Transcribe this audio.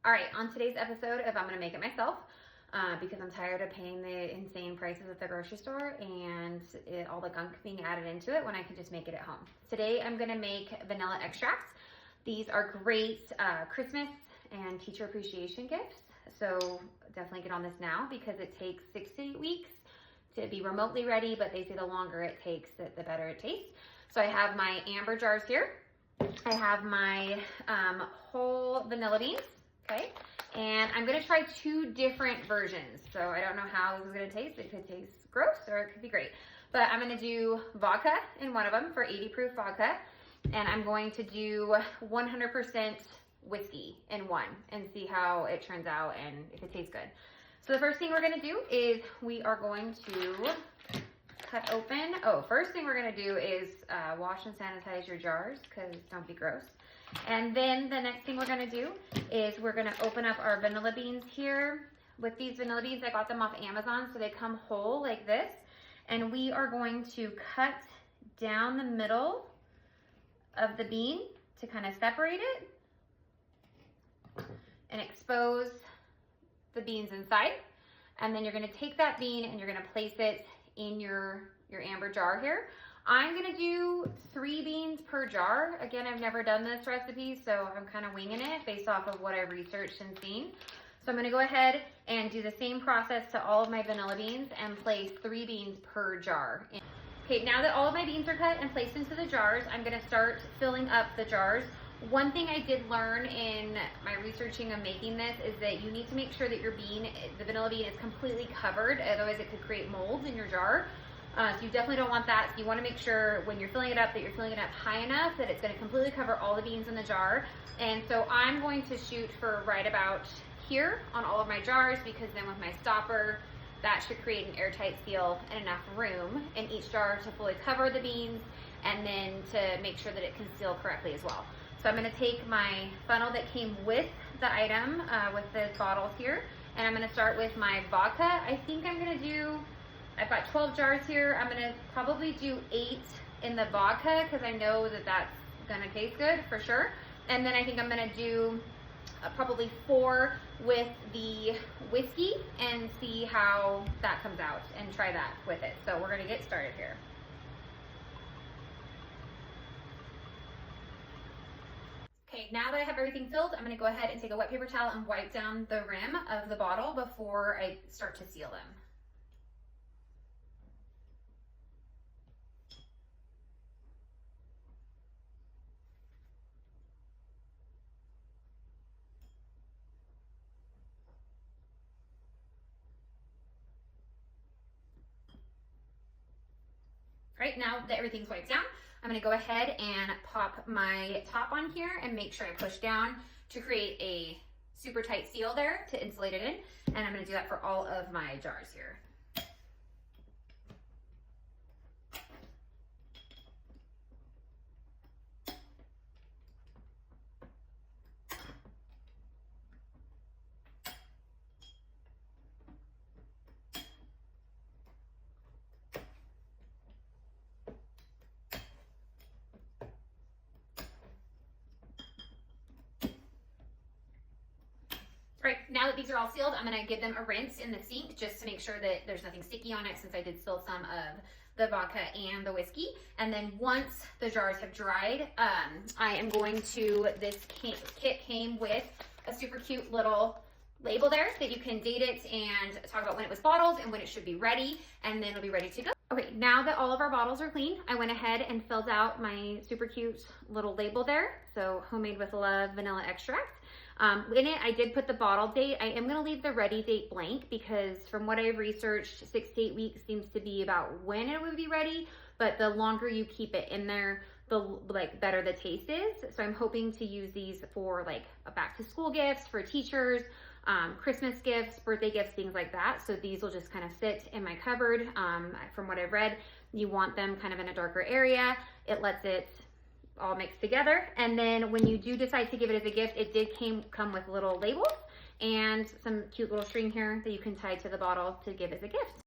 All right, on today's episode of I'm Gonna Make It Myself, because I'm tired of paying the insane prices at the grocery store and all the gunk being added into it when I can just make it at home. Today I'm gonna make vanilla extracts. These are great Christmas and teacher appreciation gifts. So definitely get on this now because it takes 6 to 8 weeks to be remotely ready, but they say the longer it takes, the better it tastes. So I have my amber jars here. I have my whole vanilla beans. Okay, and I'm gonna try 2 different versions. So I don't know how this is gonna taste. It could taste gross or it could be great. But I'm gonna do vodka in one of them for 80 proof vodka. And I'm going to do 100% whiskey in one and see how it turns out and if it tastes good. So the first thing we're gonna do is we are going to cut open. First thing we're gonna do is wash and sanitize your jars because don't be gross. And then the next thing we're gonna do is we're gonna open up our vanilla beans here. With these vanilla beans, I got them off Amazon, so they come whole like this. And we are going to cut down the middle of the bean to kind of separate it and expose the beans inside. And then you're gonna take that bean and you're gonna place it in your amber jar here. I'm gonna do 3 beans per jar. Again, I've never done this recipe, so I'm kind of winging it based off of what I've researched and seen. So I'm gonna go ahead and do the same process to all of my vanilla beans and place 3 beans per jar. Okay, now that all of my beans are cut and placed into the jars, I'm gonna start filling up the jars. One thing I did learn in my researching of making this is that you need to make sure that your bean, the vanilla bean, is completely covered, otherwise it could create molds in your jar. So you definitely don't want that. So you want to make sure when you're filling it up that you're filling it up high enough that it's going to completely cover all the beans in the jar. And so I'm going to shoot for right about here on all of my jars, because then with my stopper, that should create an airtight seal and enough room in each jar to fully cover the beans and then to make sure that it can seal correctly as well. So I'm going to take my funnel that came with the item, with the bottles here, and I'm going to start with my vodka. I think I'm going to do, I've got 12 jars here. I'm gonna probably do 8 in the vodka because I know that that's gonna taste good for sure. And then I think I'm gonna do probably 4 with the whiskey and see how that comes out and try that with it. So we're gonna get started here. Okay, now that I have everything filled, I'm gonna go ahead and take a wet paper towel and wipe down the rim of the bottle before I start to seal them. Right, now that everything's wiped down, I'm gonna go ahead and pop my top on here and make sure I push down to create a super tight seal there to insulate it in. And I'm gonna do that for all of my jars here. All right, now that these are all sealed, I'm gonna give them a rinse in the sink just to make sure that there's nothing sticky on it, since I did spill some of the vodka and the whiskey. And then once the jars have dried, I am going to, this kit came with a super cute little label there that you can date it and talk about when it was bottled and when it should be ready, and then it'll be ready to go. Okay, now that all of our bottles are clean, I went ahead and filled out my super cute little label there. So homemade with love vanilla extract. In it, I did put the bottle date. I am going to leave the ready date blank because from what I've researched, 6 to 8 weeks seems to be about when it would be ready, but the longer you keep it in there, the better the taste is. So I'm hoping to use these for like a back to school gifts for teachers, Christmas gifts, birthday gifts, things like that. So these will just kind of sit in my cupboard. From what I've read, you want them kind of in a darker area. It lets it all mixed together. And then when you do decide to give it as a gift, it did come with little labels and some cute little string here that you can tie to the bottle to give as a gift.